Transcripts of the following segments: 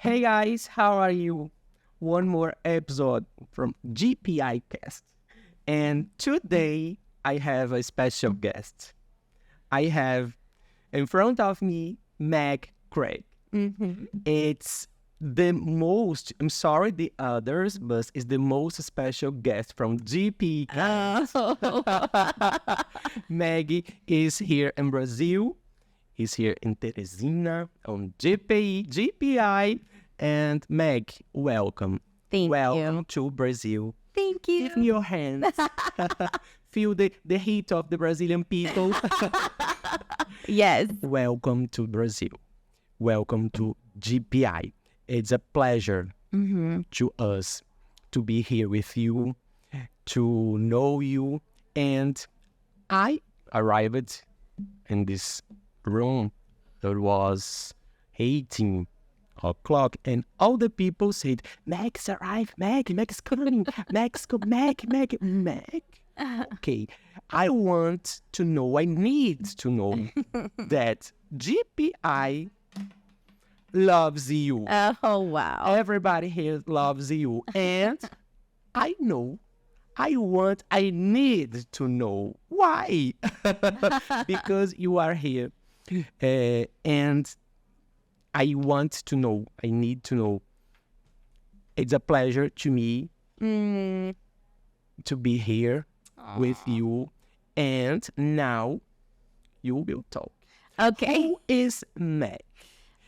Hey guys, how are you? One more episode from GPI cast. And today I have a special guest. I have in front of me Meg Craig. It's the most, I'm sorry the others, but it's the most special guest from GPI cast. Maggie is here in Brazil. He's here in Teresina on GPI. And Meg, welcome. Thank Welcome you. to Brazil. Thank you. Give me your hands. Feel the heat of the Brazilian people. Yes. Welcome to Brazil. Welcome to GPI. It's a pleasure to us to be here with you, to know you. And I arrived in this room that was 18 o'clock, and all the people said, Meg's arrived, Meg's coming, Meg's coming, Meg. Okay, I want to know, I need to know that GPI loves you. Oh, wow. Everybody here loves you. And I know, I need to know why. Because you are here. And I want to know, I need to know. It's a pleasure to me to be here with you. And now you will talk. Okay. Who is Meg?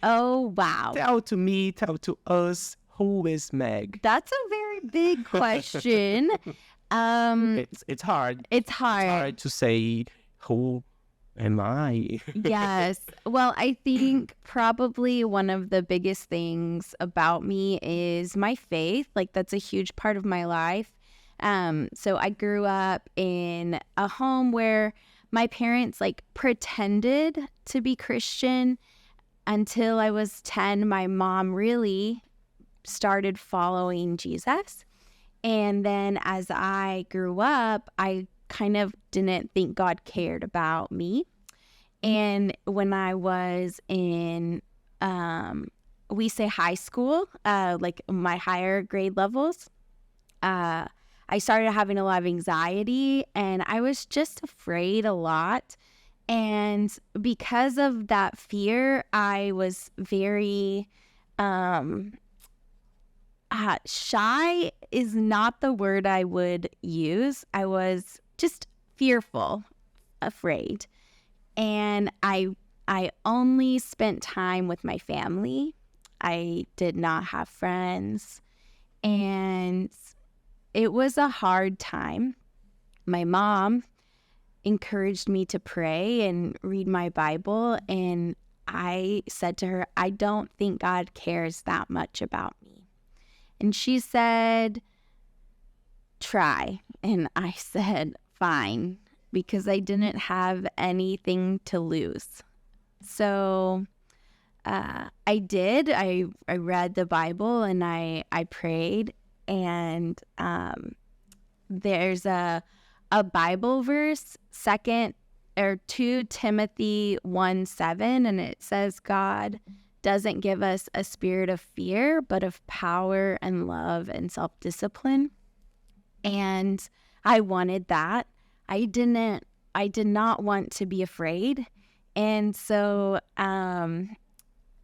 Oh, wow. Tell to us, who is Meg? That's a very big question. It's hard. It's It's hard. hard to say, who am I? Yes. Well, I think probably one of the biggest things about me is my faith. Like, that's a huge part of my life. So I grew up in a home where my parents pretended to be Christian until I was 10. My mom really started following Jesus. And then as I grew up, I kind of didn't think God cared about me. And when I was in, we say high school, like my higher grade levels, I started having a lot of anxiety and I was just afraid a lot. And because of that fear, I was very shy is not the word I would use. I was just fearful, afraid. And I only spent time with my family. I did not have friends. And it was a hard time. My mom encouraged me to pray and read my Bible. And I said to her, I don't think God cares that much about me. And she said, try. And I said, fine, because I didn't have anything to lose. So I did. I read the Bible and I prayed. And there's a Bible verse, 2 Timothy 1:7, and it says, God doesn't give us a spirit of fear, but of power and love and self-discipline. And I wanted that. I did not want to be afraid. And so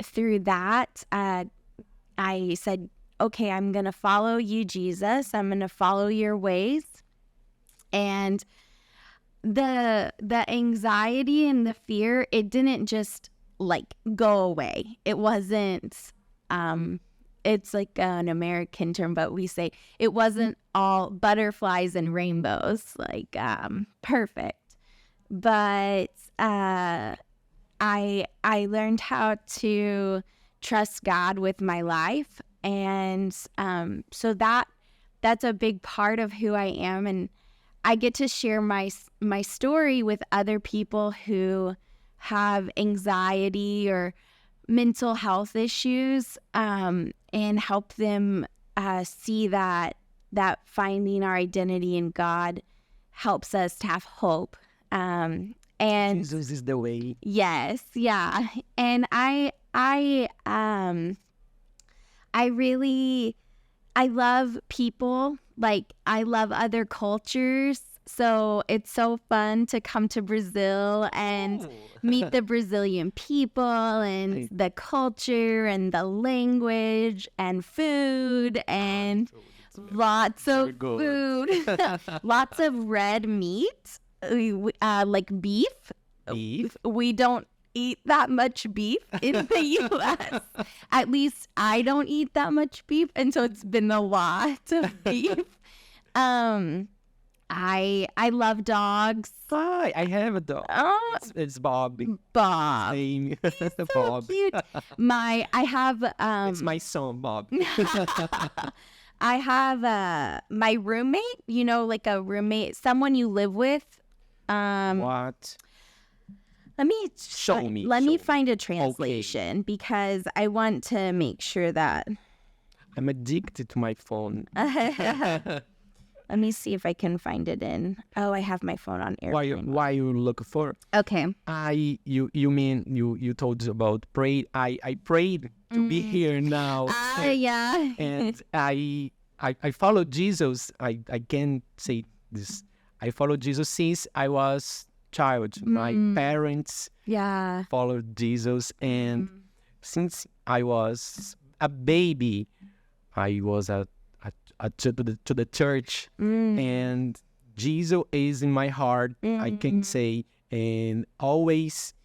through that, I said, okay, I'm going to follow you, Jesus. I'm going to follow your ways. And the anxiety and the fear, it didn't just go away. It wasn't, it's like an American term, but we say it wasn't all butterflies and rainbows, perfect. But I learned how to trust God with my life. And so that's a big part of who I am. And I get to share my story with other people who have anxiety or mental health issues, and help them see that finding our identity in God helps us to have hope. And Jesus is the way. yes, yeah. And I I love people. Like, I love other cultures. So it's so fun to come to Brazil and meet the Brazilian people and the culture and the language and food and lots of food. Lots of red meat, like beef. Beef? We don't eat that much beef in the U.S. At least I don't eat that much beef, and so it's been a lot of beef. I love dogs. Hi, I have a dog. Oh, It's Bob. Bob. Same. So Bob. cute. I have It's my son, Bob. I have my roommate, like a roommate, someone you live with. What? Let me Show me. Let me find a translation because I want to make sure that. I'm addicted to my phone. Let me see if I can find it in. Oh, I have my phone on airplane. Why you look for? Okay. You mean you told about pray? I prayed to be here now. Yeah. And I follow Jesus. I can say this. I followed Jesus since I was child. My parents followed Jesus, and since I was a baby, I was to the church, and Jesus is in my heart. I can say, and always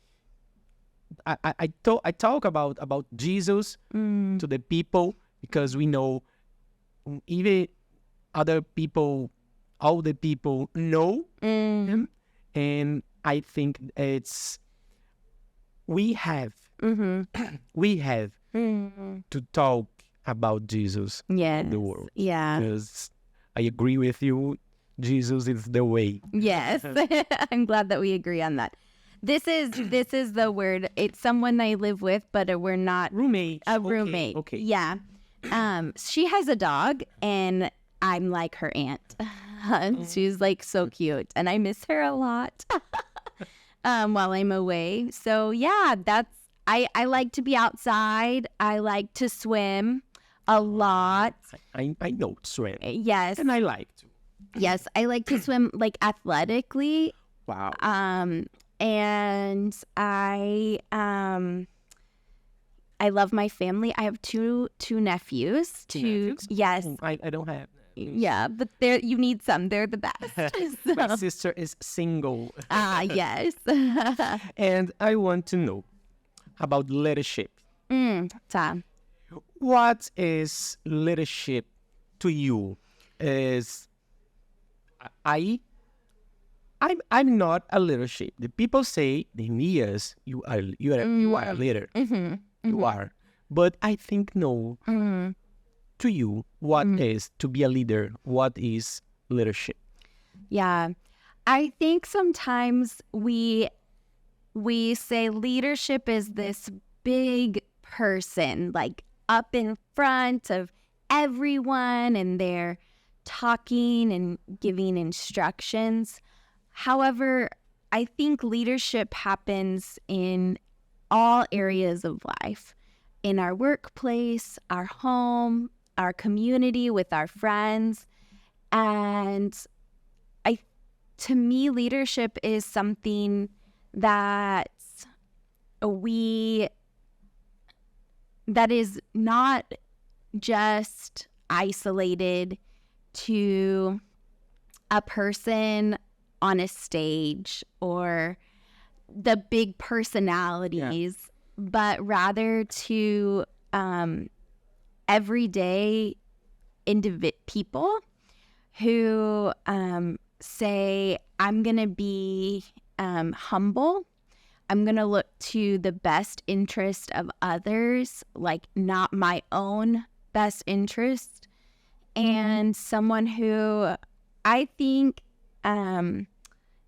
I talk about Jesus to the people because we know even other people, all the people know him, and I think we have to talk about Jesus in the world. Yeah. Because I agree with you, Jesus is the way. Yes. I'm glad that we agree on that. This is the word. It's someone I live with, but we're not Roommate. a roommate. Okay. Yeah. She has a dog, and I'm like her aunt. She's like so cute, and I miss her a lot while I'm away. So yeah, I like to be outside. I like to swim a lot. I know swim. Yes. And I like to. Yes, I like to swim like athletically. Wow. And I love my family. I have two nephews. Nephews? Yes. I don't have. Yeah, but you need some. They're the best. My sister is single. Yes. And I want to know about leadership. Tá. What is leadership to you? I'm not a leadership. The people say, yes, you are a leader. You are. But I think no. To you, what is to be a leader? What is leadership? Yeah. I think sometimes we say leadership is this big person, like up in front of everyone, and they're talking and giving instructions. However, I think leadership happens in all areas of life, in our workplace, our home, our community, with our friends. And to me, leadership is something that is not just isolated to a person on a stage or the big personalities, but rather to everyday people who say, I'm going to be humble. I'm going to look to the best interest of others, like not my own best interest. And someone who I think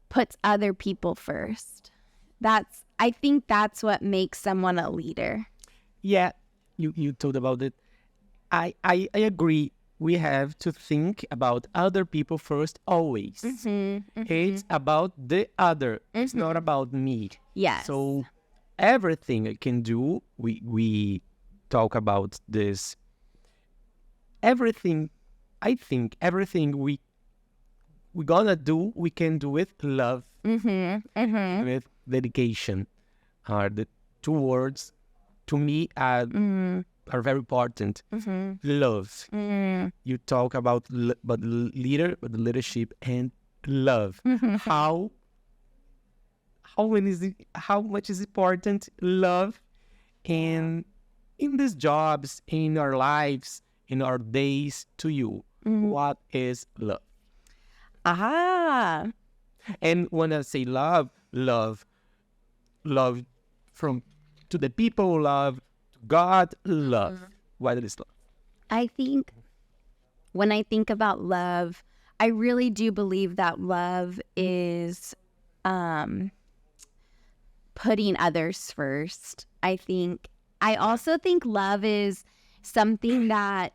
puts other people first. I think that's what makes someone a leader. Yeah, you talked about it. I agree. We have to think about other people first always. It's about the other. It's not about me. Yes. So everything I can do, we talk about this everything, I think everything we gonna do, we can do with love, with dedication. Are the two words to me are very important. Love. You talk about but leadership and love. How much is important love in these jobs, in our lives, in our days to you? What is love? Ah. And when I say love from to the people, love to God, love. What is love? I think when I think about love, I really do believe that love is putting others first. I also think love is something that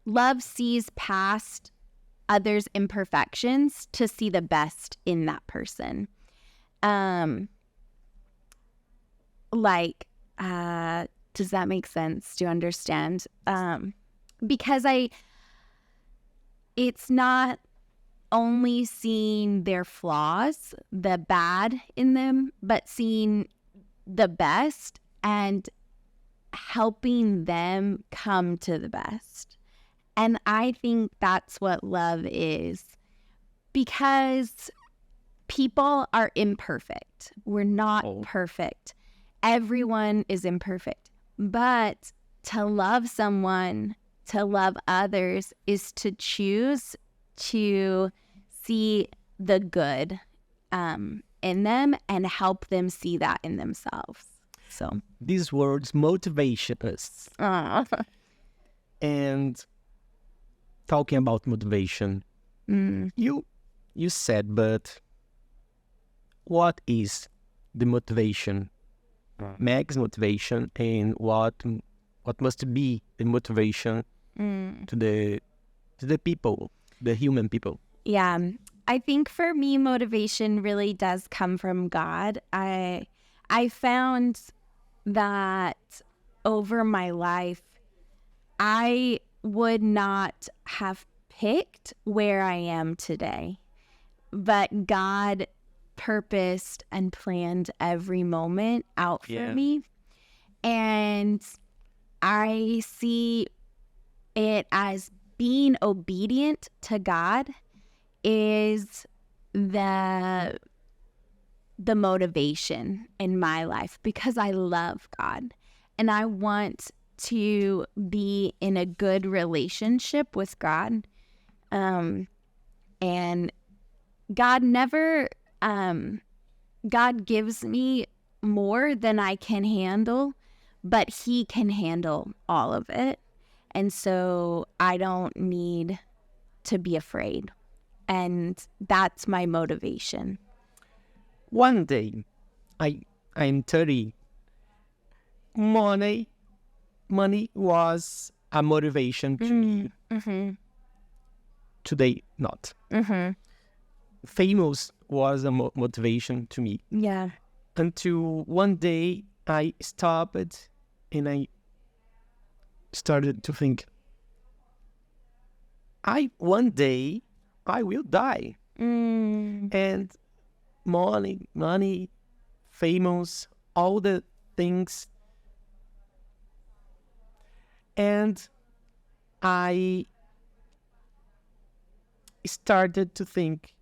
love sees past others' imperfections to see the best in that person. Does that make sense? Do you understand? Because it's not only seeing their flaws, the bad in them, but seeing the best and helping them come to the best. And I think that's what love is, because people are imperfect. We're not perfect. Everyone is imperfect. But to love someone, to love others, is to choose to see the good in them and help them see that in themselves. So these words motivation us. And talking about motivation, you said, but what is the motivation? Meg's motivation, and what must be the motivation to the people, the human people? Yeah, I think for me, motivation really does come from God. I found that over my life, I would not have picked where I am today, but God purposed and planned every moment out for me. And I see it as being obedient to God is the motivation in my life, because I love God and I want to be in a good relationship with God. And God never, God gives me more than I can handle, but He can handle all of it. And so I don't need to be afraid. And that's my motivation. One day, I'm 30. Money was a motivation to me. Today, not. Famous was a motivation to me. Yeah. Until one day I stopped and I started to think, one day I will die. And money, famous, all the things. And I started to think,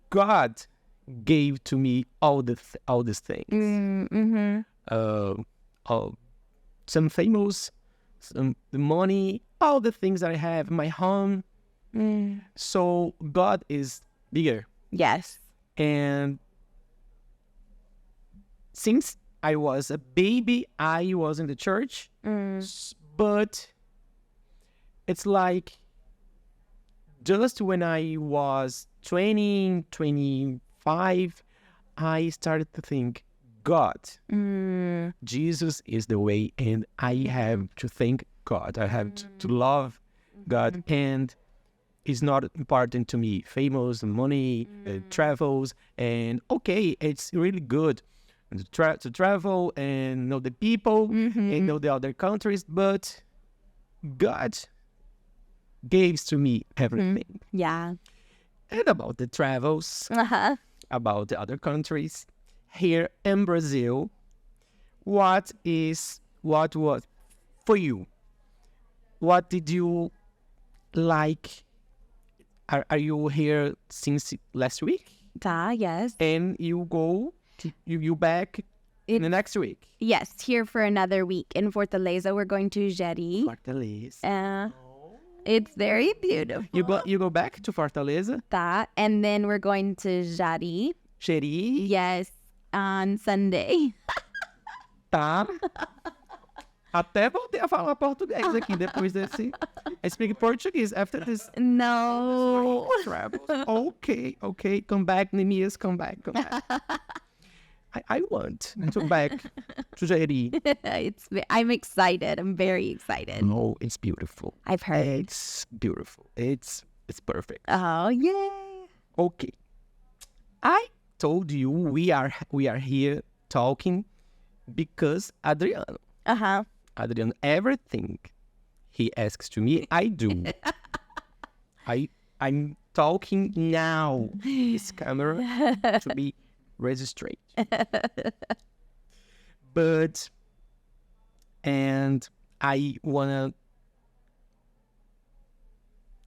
God gave to me all these things. Some famous, the money, all the things that I have, my home. So God is bigger. Yes. And since I was a baby, I was in the church, but it's like just when I was 20, 25, I started to think, God, Jesus is the way, and I have to thank God. I have to love God, and it's not important to me. Famous, money, travels, and okay, it's really good to travel and know the people and know the other countries, but God gave to me everything. Yeah. And about the travels, Uh-huh. about the other countries. Here in Brazil, what was for you? What did you like? Are you here since last week? Yes. And you back in the next week? Yes, here for another week. In Fortaleza, we're going to Jeri. Fortaleza. It's very beautiful. You go back to Fortaleza? And then we're going to Jari. Jeri? Yes, on Sunday. Tá. Até voltei a falar português aqui depois desse. I speak Portuguese after this No. travels. Okay. Come back, Nemias. Come back. I want to back to Jeri. I'm excited. I'm very excited. No, it's beautiful. I've heard. It's beautiful. It's perfect. Oh, yay. Okay. I told you we are here talking because Adriano, everything he asks to me, I do. I'm talking now. This camera to be registered. And I wanna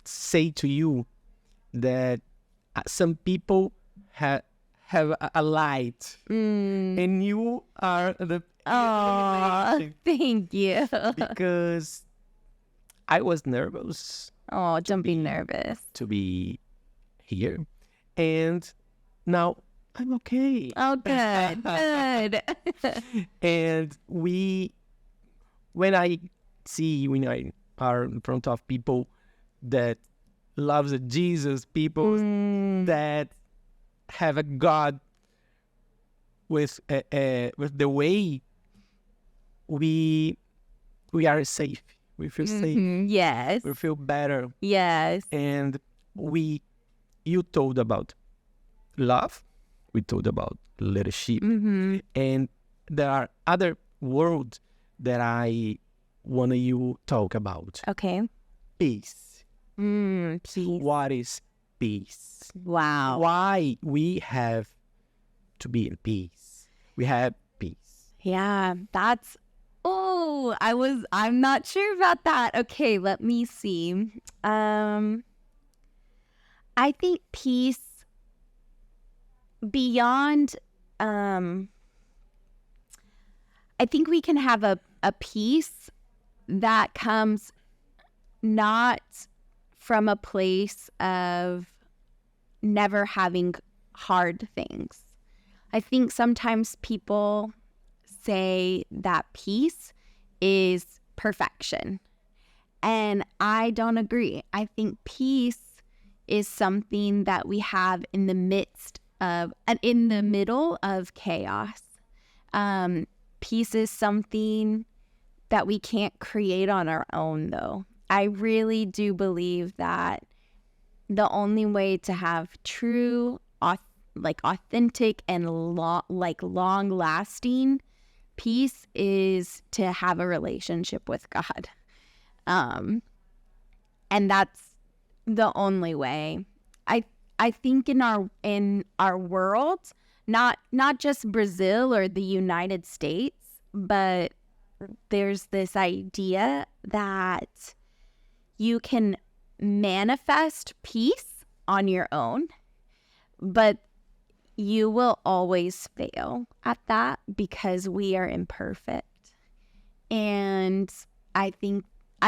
say to you that some people have a light, and you are the Oh, thank you. because I was nervous Oh, don't be nervous. to be here, and now I'm okay. Oh, good, good. And when I are in front of people that loves Jesus, people that have a God with the way we are safe. We feel safe. Yes. We feel better. Yes. And you told about love. We told about leadership. And there are other words that I want you talk about. Okay. Peace. Peace. What is peace? Wow. Why we have to be in peace? We have peace. Yeah, I'm not sure about that. Okay, let me see. I think peace beyond, I think we can have a peace that comes not from a place of never having hard things. I think sometimes people say that peace is perfection, and I don't agree. I think peace is something that we have in the midst of and in the middle of chaos. Peace is something that we can't create on our own, though. I really do believe that the only way to have true, authentic and long-lasting peace is to have a relationship with God. And that's the only way. I think in our world, not just Brazil or the United States, but there's this idea that you can manifest peace on your own, but you will always fail at that because we are imperfect. And I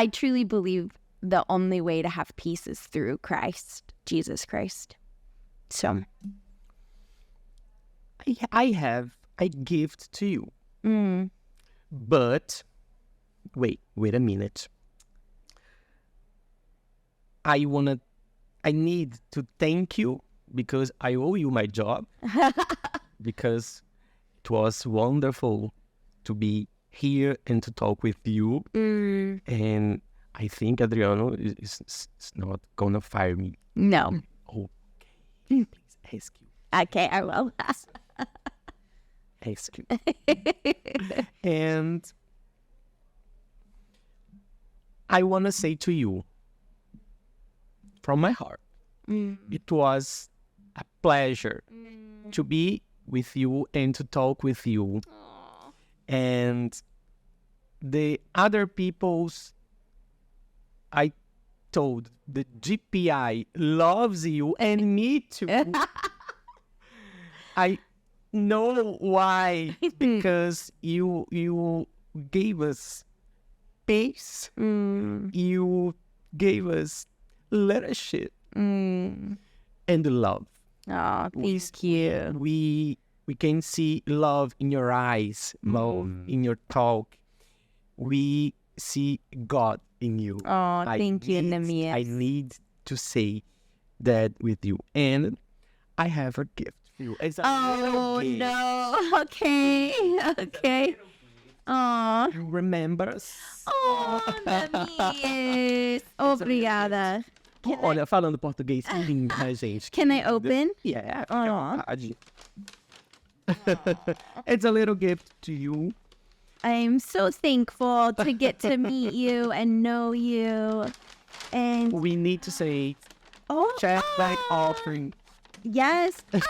truly believe the only way to have peace is through Christ, Jesus Christ. So I have a gift to you. But wait a minute. I need to thank you because I owe you my job. Because it was wonderful to be here and to talk with you. And I think Adriano is not gonna fire me. No. Okay. Please ask you. Okay, I will. Ask you. And I want to say to you from my heart. It was a pleasure to be with you and to talk with you. And the other people's, I told the GPI loves you and me too. I know why, because you gave us peace, you gave us leadership and love. Oh, thank you. We can see love in your eyes, love in your talk. We see God in you. Oh, thank you, I Namias. need to say that with you. And I have a gift for you. It's a little gift. No. Okay. Oh. You remember? Oh, Namias. Obrigada. Olha, falando português lindo, né, gente? Can I open? Yeah, fica Aw. à vontade. It's a little gift to you. I'm so thankful to get to meet you and know you. And We need to say oh, check back offering. yes. Tá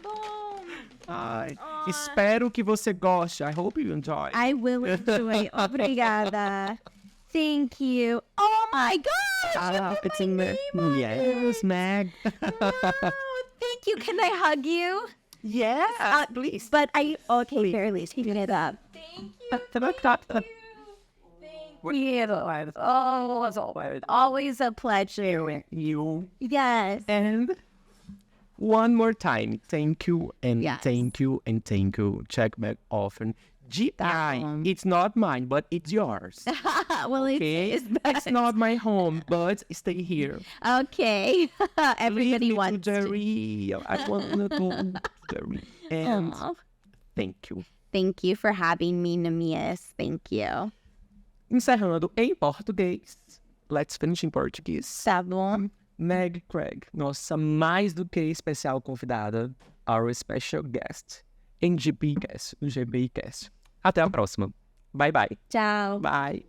bom. Ai, espero que você goste. I hope you enjoy. I will enjoy. Obrigada. Thank you. Oh my gosh. It's in there. Yes, Meg. Wow, thank you. Can I hug you? Yeah, please. But okay, barely. Take it up. Thank you. Thank you. Oh, it's always a pleasure. You. Yes. And one more time, thank you and Yes. thank you and thank you. Check back often. GPI, it's not mine, but it's yours. Well, Okay? it's It's not my home, but stay here. okay. Everybody Leave me wants to the to. real. I want to go to the real. And Aw. thank you. Thank you for having me, Namias. Thank you. Encerrando em português. Let's finish in Portuguese. Tá bom. Meg Craig, nossa mais do que especial convidada, our special guest em GPCast, no GPIcast. Até a próxima. Bye, bye. Ciao. Bye.